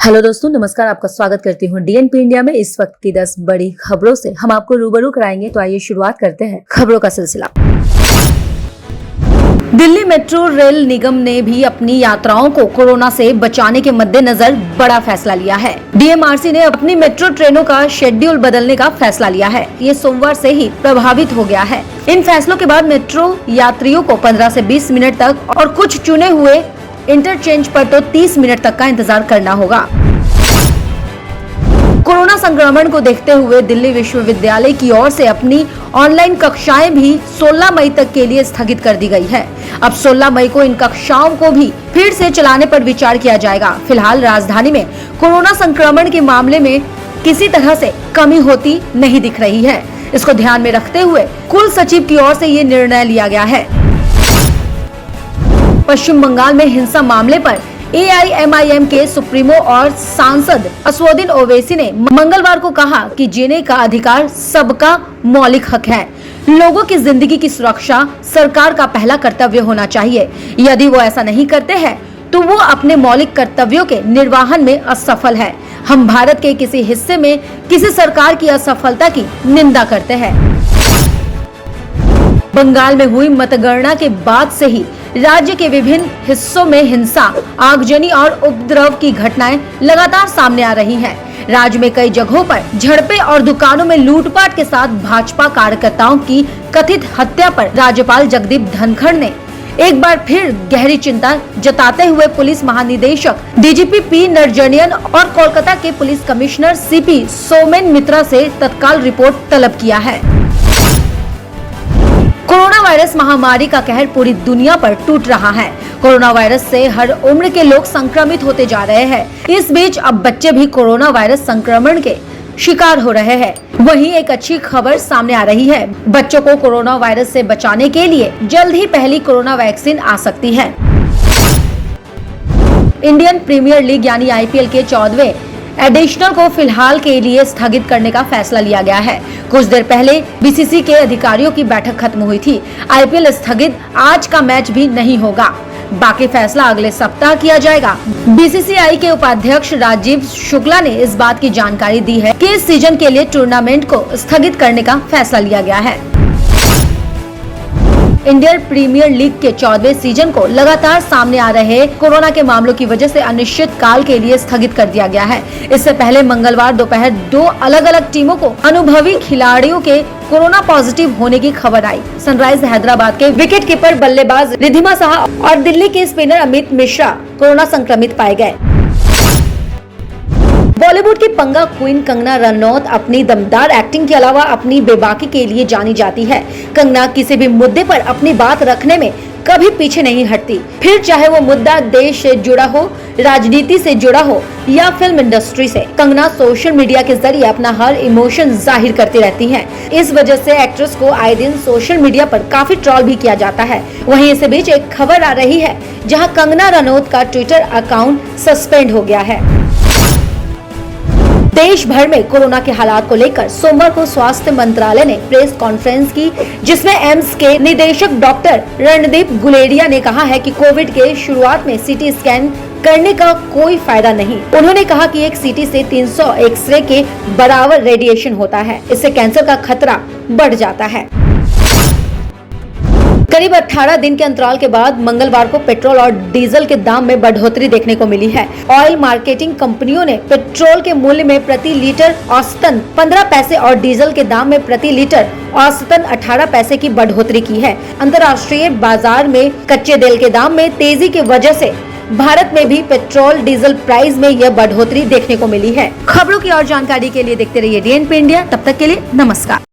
Hello दोस्तों, नमस्कार। आपका स्वागत करती हूँ डीएनपी इंडिया में। इस वक्त की 10 बड़ी खबरों से हम आपको रूबरू कराएंगे। तो आइए शुरुआत करते हैं खबरों का सिलसिला। दिल्ली मेट्रो रेल निगम ने भी अपनी यात्राओं को कोरोना से बचाने के मद्देनजर बड़ा फैसला लिया है। डीएमआरसी ने अपनी मेट्रो ट्रेनों का शेड्यूल बदलने का फैसला लिया है। ये सोमवार से ही प्रभावित हो गया है। इन फैसलों के बाद मेट्रो यात्रियों को 15 से 20 मिनट तक और कुछ चुने हुए इंटरचेंज पर तो 30 मिनट तक का इंतजार करना होगा। कोरोना संक्रमण को देखते हुए दिल्ली विश्वविद्यालय की ओर से अपनी ऑनलाइन कक्षाएं भी 16 मई तक के लिए स्थगित कर दी गई है। अब 16 मई को इन कक्षाओं को भी फिर से चलाने पर विचार किया जाएगा। फिलहाल राजधानी में कोरोना संक्रमण के मामले में किसी तरह से कमी होती नहीं दिख रही है। इसको ध्यान में रखते हुए कुल सचिव की ओर से ये निर्णय लिया गया है। पश्चिम बंगाल में हिंसा मामले पर AIMIM के सुप्रीमो और सांसद असदुद्दीन ओवैसी ने मंगलवार को कहा कि जीने का अधिकार सबका मौलिक हक है। लोगों की जिंदगी की सुरक्षा सरकार का पहला कर्तव्य होना चाहिए। यदि वो ऐसा नहीं करते हैं तो वो अपने मौलिक कर्तव्यों के निर्वहन में असफल है। हम भारत के किसी हिस्से में किसी सरकार की असफलता की निंदा करते हैं। बंगाल में हुई मतगणना के बाद से ही राज्य के विभिन्न हिस्सों में हिंसा, आगजनी और उपद्रव की घटनाएं लगातार सामने आ रही हैं। राज्य में कई जगहों पर झड़पें और दुकानों में लूटपाट के साथ भाजपा कार्यकर्ताओं की कथित हत्या पर राज्यपाल जगदीप धनखड़ ने एक बार फिर गहरी चिंता जताते हुए पुलिस महानिदेशक DGP P नरजनियन और कोलकाता के पुलिस कमिश्नर CP सोमेन मित्रा से तत्काल रिपोर्ट तलब किया है। कोरोना वायरस महामारी का कहर पूरी दुनिया पर टूट रहा है। कोरोना वायरस से हर उम्र के लोग संक्रमित होते जा रहे हैं। इस बीच अब बच्चे भी कोरोना वायरस संक्रमण के शिकार हो रहे हैं। वहीं एक अच्छी खबर सामने आ रही है। बच्चों को कोरोना वायरस से बचाने के लिए जल्द ही पहली कोरोना वैक्सीन आ सकती है। इंडियन प्रीमियर लीग यानी IPL के 14वें एडिशनल को फिलहाल के लिए स्थगित करने का फैसला लिया गया है। कुछ देर पहले BCCI के अधिकारियों की बैठक खत्म हुई थी। IPL स्थगित, आज का मैच भी नहीं होगा। बाकी फैसला अगले सप्ताह किया जाएगा। BCCI के उपाध्यक्ष राजीव शुक्ला ने इस बात की जानकारी दी है कि इस सीजन के लिए टूर्नामेंट को स्थगित करने का फैसला लिया गया है। इंडियन प्रीमियर लीग के 14वें सीजन को लगातार सामने आ रहे कोरोना के मामलों की वजह से अनिश्चित काल के लिए स्थगित कर दिया गया है। इससे पहले मंगलवार दोपहर 2 अलग अलग टीमों को अनुभवी खिलाड़ियों के कोरोना पॉजिटिव होने की खबर आई। सनराइज हैदराबाद के विकेट कीपर बल्लेबाज रिद्धिमा साहा और दिल्ली के स्पिनर अमित मिश्रा कोरोना संक्रमित पाए गए। बॉलीवुड की पंगा क्वीन कंगना रनौत अपनी दमदार एक्टिंग के अलावा अपनी बेबाकी के लिए जानी जाती है। कंगना किसी भी मुद्दे पर अपनी बात रखने में कभी पीछे नहीं हटती, फिर चाहे वो मुद्दा देश से जुड़ा हो, राजनीति से जुड़ा हो या फिल्म इंडस्ट्री से। कंगना सोशल मीडिया के जरिए अपना हर इमोशन जाहिर करती रहती हैं। इस वजह से एक्ट्रेस को आए दिन सोशल मीडिया पर काफी ट्रोल भी किया जाता है। वहीं इसी बीच एक खबर आ रही है जहाँ कंगना रनौत का ट्विटर अकाउंट सस्पेंड हो गया है। देश भर में कोरोना के हालात को लेकर सोमवार को स्वास्थ्य मंत्रालय ने प्रेस कॉन्फ्रेंस की, जिसमें एम्स के निदेशक डॉक्टर रणदीप गुलेरिया ने कहा है कि कोविड के शुरुआत में CT स्कैन करने का कोई फायदा नहीं। उन्होंने कहा कि एक CT से 300 एक्सरे के बराबर रेडिएशन होता है। इससे कैंसर का खतरा बढ़ जाता है। करीब 18 दिन के अंतराल के बाद मंगलवार को पेट्रोल और डीजल के दाम में बढ़ोतरी देखने को मिली है। ऑयल मार्केटिंग कंपनियों ने पेट्रोल के मूल्य में प्रति लीटर औसतन 15 पैसे और डीजल के दाम में प्रति लीटर औसतन 18 पैसे की बढ़ोतरी की है। अंतर्राष्ट्रीय बाजार में कच्चे तेल के दाम में तेजी की वजह से भारत में भी पेट्रोल डीजल प्राइस में यह बढ़ोतरी देखने को मिली है। खबरों की और जानकारी के लिए देखते रहिए डीएनपी इंडिया। तब तक के लिए नमस्कार।